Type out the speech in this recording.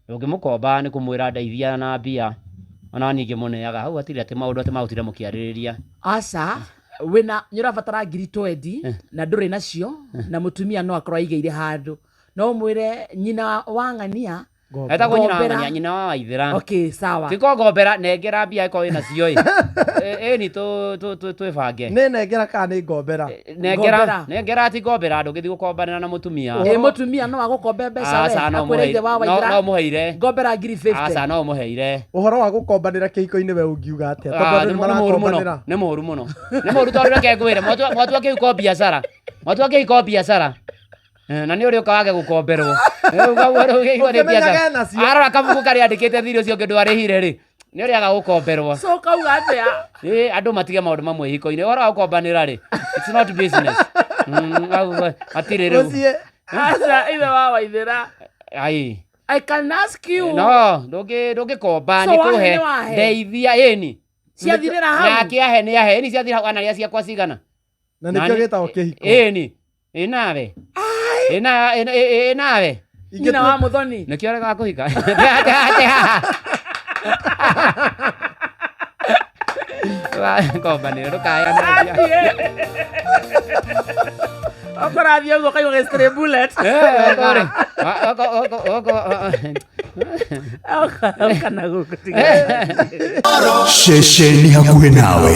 Ndũngĩmũkomba nĩ kũmwĩra ndeithia na mbia ona ningĩ mũneaga hau atire atĩ maũndũ maũtire mũkĩarĩrĩria. Aca wĩna nĩũrabatara ngiri 20 na ndũrĩ nacio na mũtumia no akorwo aigĩire handũ no mwĩre nyina wa ng'ania etagwo nyina wa ng'ania, nyina wa Waithĩra. Okay, sawa. Tiko ngombera nengera mbia iko wĩna cio ni twĩbange. Nĩ nengera kana nĩ ngombera? Nengera ti ngombera ndũngĩthiĩ gũkombanĩra na mũtumia. Mũtumia no agũkombe mbeca we akwĩra ithe wa Waithĩra no mũheire ngombera ngiri 50. Aca no mũheire. Ũhoro wa gũkombanĩra kĩhiko-inĩ we ũngiuga atĩa? Tondũ andũ nĩmarakombanĩra. Nĩ mũũru mũno. Nĩ mũũru tondũ reke ngwĩre mwatua kĩhiko biacara. Mwatua kĩhiko biacara. Na nĩ ũrĩ ũkawage gũkomberwo. Arora kabuku karĩa andĩkĩte thirĩ ũcio ũngĩ ndwarĩhire rĩ. Nĩ ũrĩ aga gũkomberwo. So kauga atĩa? Andũ matige maũndũ mamwe hiko-inĩ. Ũhoro wa gũkombanĩra rĩ. It's not business. Atirĩ rĩu. Aca ithe wa Waithĩra. Ai. I can ask you. No, ndũngĩkomba nĩ kũhe ndeithia ĩni. Ciathirĩra hau. Nake ahe nĩ ahe. Ĩni ciathira hau anaria ciakwa cigana. Na nĩkĩo gĩtagwo kĩhiko. Ĩni. Nawe. Nawe. Nyina wa Mũthoni. Nĩkĩo arega kũhika. Kombanĩra ndũkaya nĩria. Ũkũrathiĩ ũguo kaigua gĩ-stray bullet. Ceceni hakuhĩ nawe.